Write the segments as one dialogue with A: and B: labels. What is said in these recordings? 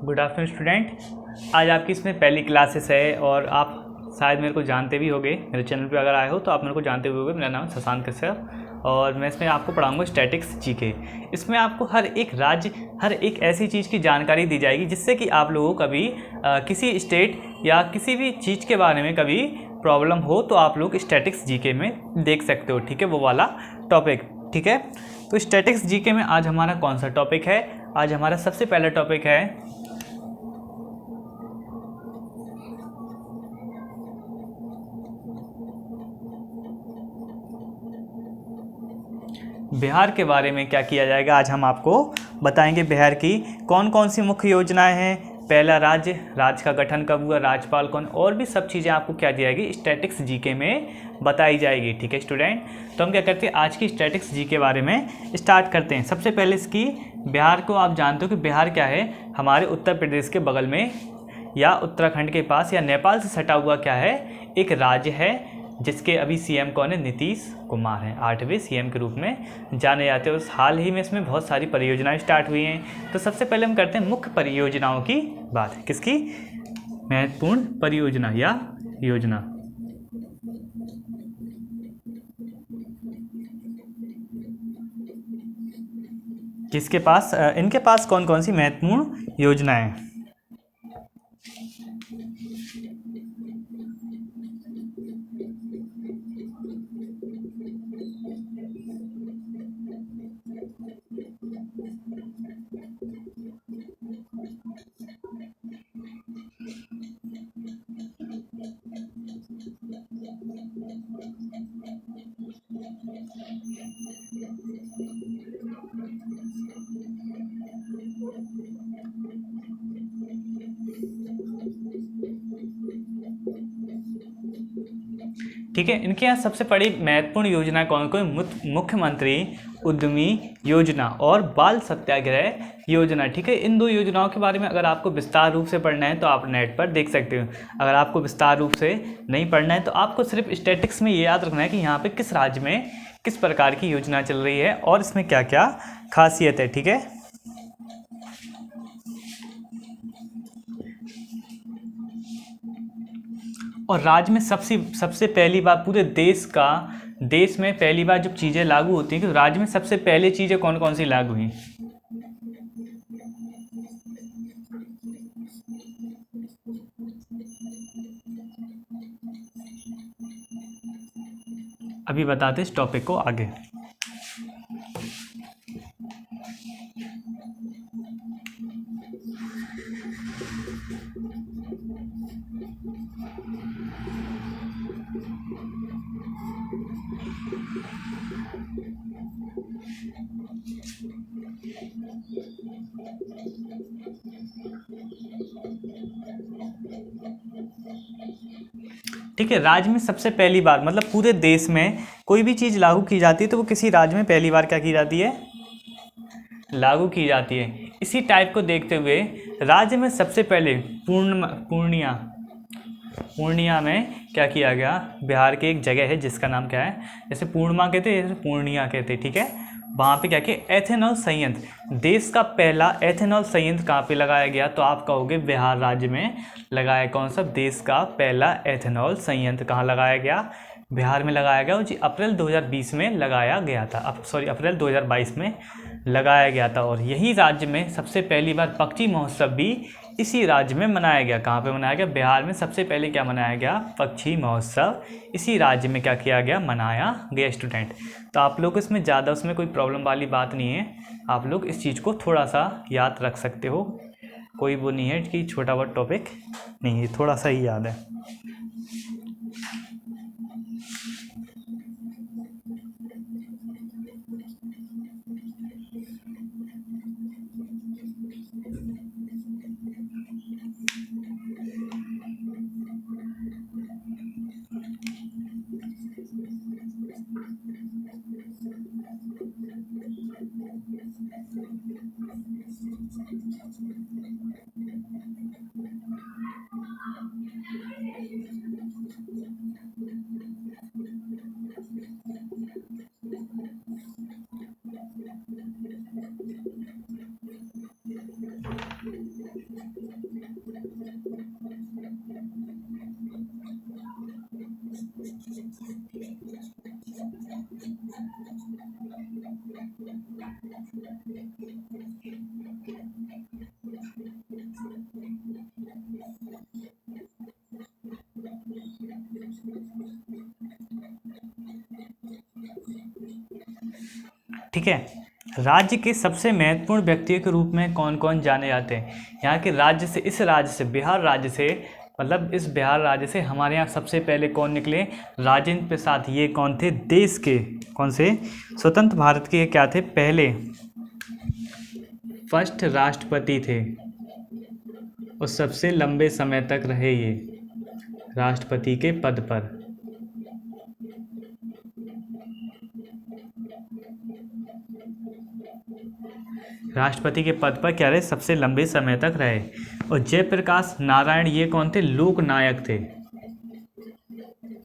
A: Good afternoon student. आज आपकी इसमें पहली क्लासेस है और आप शायद मेरे को जानते भी होंगे। मेरे चैनल पे अगर आए हो तो आप मेरे को जानते भी होंगे। मेरा नाम शशांक कश्यप और मैं इसमें आपको पढ़ाऊंगा स्टैटिक्स जीके। इसमें आपको हर एक राज्य, हर एक ऐसी चीज़ की जानकारी दी जाएगी जिससे कि आप लोगों को कभी किसी स्टेट या किसी भी चीज़ के बारे में कभी प्रॉब्लम हो तो आप लोग स्टैटिक्स जीके में देख सकते हो। ठीक है, वो वाला टॉपिक। ठीक है, तो स्टैटिक्स जीके में आज हमारा कौन सा टॉपिक है? आज हमारा सबसे पहला टॉपिक है बिहार के बारे में। क्या किया जाएगा आज हम आपको बताएंगे बिहार की कौन कौन सी मुख्य योजनाएं हैं, पहला राज्य, राज्य का गठन कब हुआ, राज्यपाल कौन, और भी सब चीज़ें आपको क्या दी जाएगी स्टैटिक्स जीके में बताई जाएगी। ठीक है स्टूडेंट, तो हम क्या करते हैं आज की स्टैटिक्स जी के बारे में स्टार्ट करते हैं। सबसे पहले इसकी बिहार को आप जानते हो कि बिहार क्या है, हमारे उत्तर प्रदेश के बगल में या उत्तराखंड के पास या नेपाल से सटा हुआ क्या है, एक राज्य है जिसके अभी सीएम कौन है, नीतीश कुमार हैं, 8वें सीएम के रूप में जाने जाते हैं। उस हाल ही में इसमें बहुत सारी परियोजनाएं स्टार्ट हुई हैं। तो सबसे पहले हम करते हैं मुख्य परियोजनाओं की बात। किसकी? महत्वपूर्ण परियोजना या योजना। किसके पास, इनके पास कौन कौन सी महत्वपूर्ण योजनाएं हैं? ठीक है, इनके यहाँ सबसे बड़ी महत्वपूर्ण योजना कौन कौन? मुख्यमंत्री उद्यमी योजना और बाल सत्याग्रह योजना। ठीक है, इन दो योजनाओं के बारे में अगर आपको विस्तार रूप से पढ़ना है तो आप नेट पर देख सकते हो। अगर आपको विस्तार रूप से नहीं पढ़ना है तो आपको सिर्फ स्टैटिक्स में ये याद रखना है कि यहाँ पे किस राज्य में किस प्रकार की योजना चल रही है और इसमें क्या क्या खासियत है। ठीक है, और राज्य में सबसे पहली बार पूरे देश में पहली बार जब चीज़ें लागू होती हैं, कि राज्य में सबसे पहले चीज़ें कौन कौन सी लागू हुई? अभी बताते इस टॉपिक को आगे। ठीक है, राज्य में सबसे पहली बार मतलब पूरे देश में कोई भी चीज़ लागू की जाती है तो वो किसी राज्य में पहली बार क्या की जाती है, लागू की जाती है। इसी टाइप को देखते हुए राज्य में सबसे पहले पूर्णिया में क्या किया गया, बिहार की एक जगह है जिसका नाम क्या है, जैसे पूर्णिमा कहते हैं, जैसे पूर्णिया कहते हैं। ठीक है, वहाँ पे क्या किया, एथेनॉल संयंत्र, देश का पहला एथेनॉल संयंत्र कहाँ पे लगाया गया? तो आप कहोगे बिहार राज्य में लगाया। कौन सा? देश का पहला एथेनॉल संयंत्र कहाँ लगाया गया? बिहार में लगाया गया जी, अप्रैल 2020 में लगाया गया था। अप्रैल 2022 में लगाया गया था। और यही राज्य में सबसे पहली बार पक्षी महोत्सव भी इसी राज्य में मनाया गया। कहाँ पे मनाया गया? बिहार में सबसे पहले क्या मनाया गया? पक्षी महोत्सव इसी राज्य में क्या किया गया, मनाया गया स्टूडेंट। तो आप लोग इसमें ज़्यादा उसमें कोई प्रॉब्लम वाली बात नहीं है, आप लोग इस चीज़ को थोड़ा सा याद रख सकते हो। कोई वो नहीं है कि छोटा बहुत टॉपिक नहीं है, थोड़ा सा ही याद है। ठीक है। राज्य के सबसे महत्वपूर्ण व्यक्तियों के रूप में कौन कौन जाने जाते हैं? यहाँ के राज्य से, इस राज्य से, बिहार राज्य से, मतलब इस बिहार राज्य से हमारे यहाँ सबसे पहले कौन निकले? राजेंद्र प्रसाद। ये कौन थे? देश के कौन से? स्वतंत्र भारत के क्या थे? पहले फर्स्ट राष्ट्रपति थे और सबसे लंबे समय तक रहे ये राष्ट्रपति के पद पर। राष्ट्रपति के पद पर क्या रहे? सबसे लंबे समय तक रहे। और जयप्रकाश नारायण, ये कौन थे? लोकनायक थे।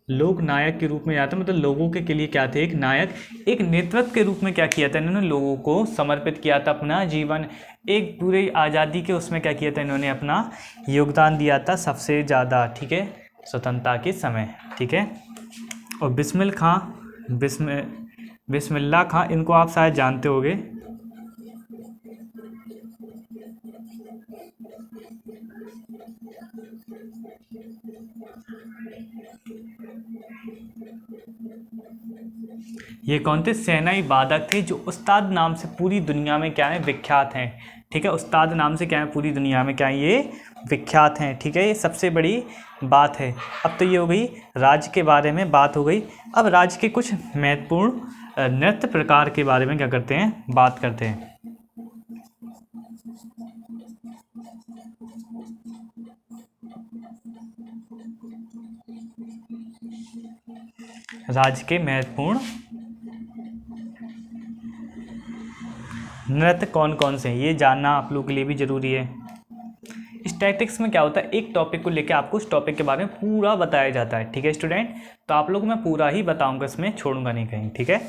A: लोकनायक के रूप में जाते, मतलब लोगों के लिए क्या थे? एक नायक, एक नेतृत्व के रूप में क्या किया था इन्होंने? लोगों को समर्पित किया था अपना जीवन, एक पूरी आज़ादी के उसमें क्या किया था इन्होंने? अपना योगदान दिया था सबसे ज़्यादा, ठीक है, स्वतंत्रता के समय, ठीक है। और बिस्मिल्लाह खां, इनको आप शायद जानते होंगे। ये कौन थे? सेनाई वादक थे, जो उस्ताद नाम से पूरी दुनिया में क्या है? विख्यात हैं, ठीक है। उस्ताद नाम से क्या है? पूरी दुनिया में क्या है? ये विख्यात हैं, ठीक है। ये सबसे बड़ी बात है। अब तो ये हो गई राज्य के बारे में बात हो गई। अब राज्य के कुछ महत्वपूर्ण नृत्य प्रकार के बारे में क्या करते हैं? बात करते हैं। राज्य के महत्वपूर्ण नृत्य कौन कौन से हैं, ये जानना आप लोगों के लिए भी जरूरी है। स्टैटिक्स में क्या होता है? एक टॉपिक को लेकर आपको उस टॉपिक के बारे में पूरा बताया जाता है, ठीक है स्टूडेंट। तो आप लोग मैं पूरा ही बताऊंगा, इसमें छोड़ूंगा नहीं कहीं, ठीक है।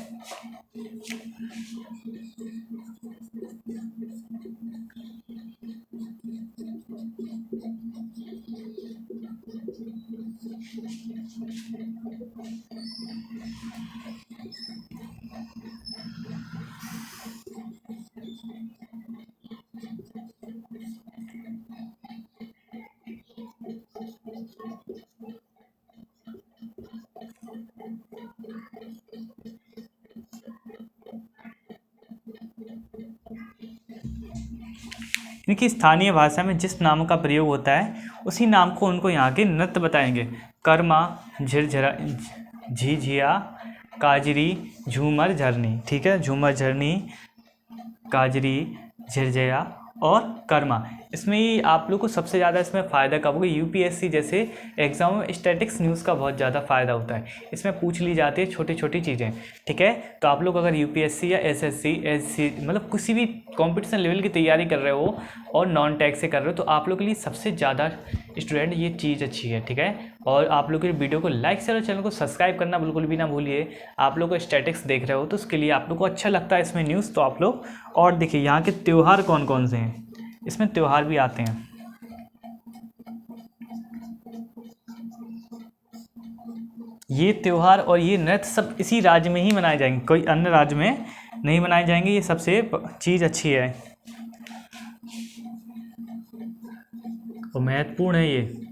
A: इनकी स्थानीय भाषा में जिस नाम का प्रयोग होता है उसी नाम को उनको यहाँ के नृत्य बताएंगे। कर्मा, झिरझरा, झिझिया, काजरी, झूमर, झरनी, ठीक है। झूमर, झरनी, काजरी, झिरझिया और कर्मा। इसमें ही आप लोग को सबसे ज़्यादा इसमें फ़ायदा कब होगा? यूपीएससी जैसे एग्जाम में स्टैटिक्स न्यूज़ का बहुत ज़्यादा फ़ायदा होता है। इसमें पूछ ली जाती है छोटी छोटी चीज़ें, ठीक है। तो आप लोग अगर यूपीएससी या एसएससी, एससी, मतलब किसी भी कंपटीशन लेवल की तैयारी कर रहे हो और नॉन टैक्स से कर रहे हो, तो आप लोग के लिए सबसे ज़्यादा स्टूडेंट ये चीज़ अच्छी है, ठीक है। और आप लोग के वीडियो को लाइक शेयर और चैनल को सब्सक्राइब करना बिल्कुल भी ना भूलिए। आप लोग स्टैटिक्स देख रहे हो तो उसके लिए आप लोग को अच्छा लगता है इसमें न्यूज़, तो आप लोग और देखिए यहाँ के त्यौहार कौन कौन से हैं। इसमें त्यौहार भी आते हैं। ये त्यौहार और ये नृत्य सब इसी राज्य में ही मनाए जाएंगे, कोई अन्य राज्य में नहीं मनाए जाएंगे। ये सबसे चीज़ अच्छी है और महत्वपूर्ण है ये।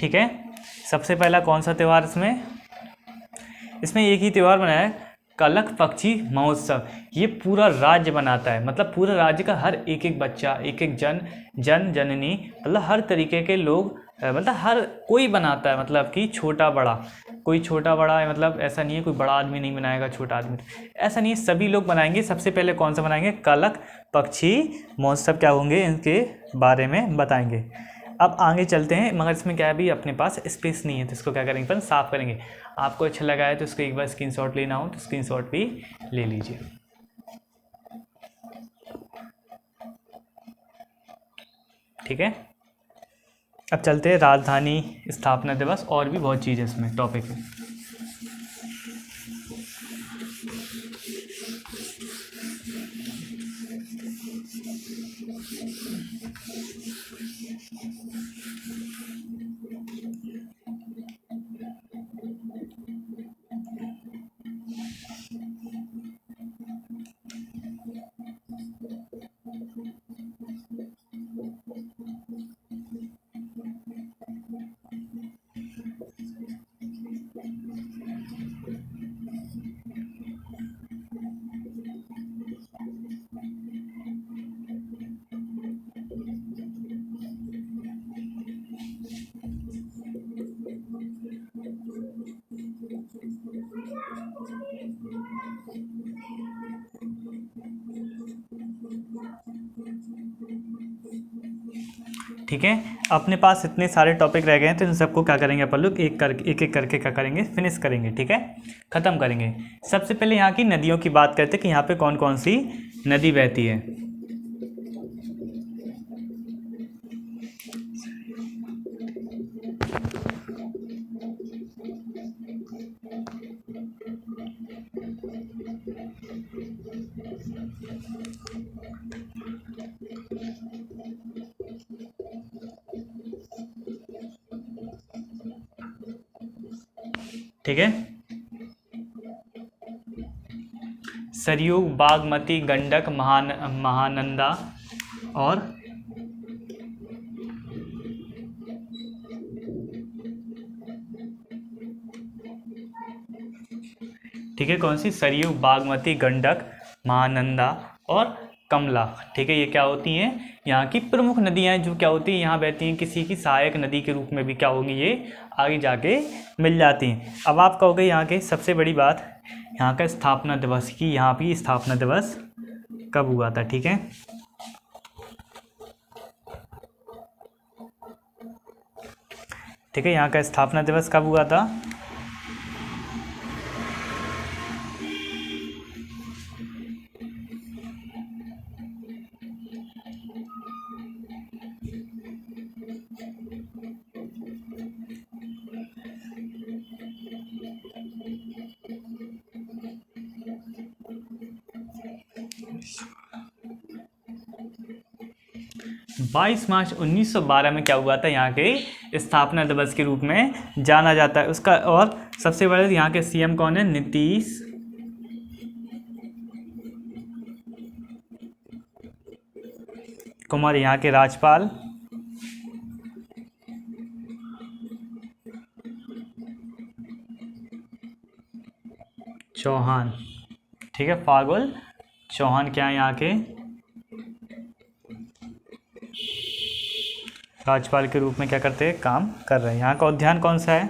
A: ठीक है। सबसे पहला कौन सा त्यौहार इसमें एक ही त्यौहार मनाया है, कलक पक्षी महोत्सव। ये पूरा राज्य बनाता है, मतलब पूरा राज्य का हर एक एक बच्चा, एक एक जननी, मतलब हर तरीके के लोग, मतलब हर कोई बनाता है, मतलब कि छोटा बड़ा, कोई छोटा बड़ा है, मतलब ऐसा नहीं है कोई बड़ा आदमी नहीं बनाएगा, छोटा आदमी, ऐसा नहीं है, सभी लोग बनाएंगे। सबसे पहले कौन सा बनाएंगे? कलक पक्षी महोत्सव क्या होंगे इनके बारे में बताएंगे। अब आगे चलते हैं, मगर इसमें क्या है, अभी अपने पास स्पेस नहीं है, तो इसको क्या करेंगे, अपन साफ़ करेंगे। आपको अच्छा लगा है तो इसको एक बार स्क्रीनशॉट लेना हो तो स्क्रीनशॉट भी ले लीजिए, ठीक है। अब चलते हैं राजधानी स्थापना दिवस, और भी बहुत चीज़ है इसमें टॉपिक है। ठीक है, अपने पास इतने सारे टॉपिक रह गए हैं तो इन सबको क्या करेंगे अपन लोग एक एक करके क्या करेंगे, फिनिश करेंगे। ठीक है, ख़त्म करेंगे। सबसे पहले यहाँ की नदियों की बात करते हैं कि यहाँ पे कौन कौन सी नदी बहती है। ठीक है, सरयू, बागमती, गंडक, महानंदा और ठीक है, कौन सी, सरयू, बागमती, गंडक, महानंदा और कमला। ठीक है, ये क्या होती हैं, यहाँ की प्रमुख नदियाँ जो क्या होती हैं, यहाँ बहती हैं, किसी की सहायक नदी के रूप में भी क्या होंगी, ये आगे जाके मिल जाती हैं। अब आप कहोगे यहाँ के सबसे बड़ी बात, यहाँ का स्थापना दिवस की, यहाँ भी स्थापना दिवस कब हुआ था। ठीक है, ठीक है, यहाँ का स्थापना दिवस कब हुआ था। बाईस मार्च 1912 में क्या हुआ था, यहाँ के स्थापना दिवस के रूप में जाना जाता है उसका। और सबसे बड़े यहाँ के सीएम कौन है, नीतीश कुमार। यहाँ के राज्यपाल चौहान। ठीक है, फागुल चौहान क्या है, यहाँ के राज्यपाल के रूप में क्या करते हैं, काम कर रहे हैं। यहाँ का उद्यान कौन सा है,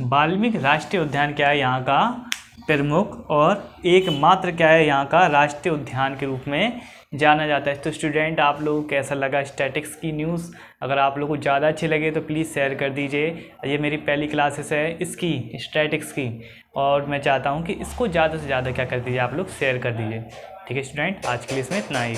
A: वाल्मीकि राष्ट्रीय उद्यान क्या है, यहाँ का प्रमुख और एकमात्र क्या है, यहाँ का राष्ट्रीय उद्यान के रूप में जाना जाता है। तो स्टूडेंट, आप लोगों को कैसा लगा स्टैटिक्स की न्यूज़? अगर आप लोगों को ज़्यादा अच्छी लगे तो प्लीज़ शेयर कर दीजिए। ये मेरी पहली क्लासेस है इसकी, स्टैटिक्स की, और मैं चाहता हूँ कि इसको ज़्यादा से ज़्यादा क्या कर दीजिए, आप लोग शेयर कर दीजिए। ठीक है स्टूडेंट, आज के लिए इसमें इतना ही।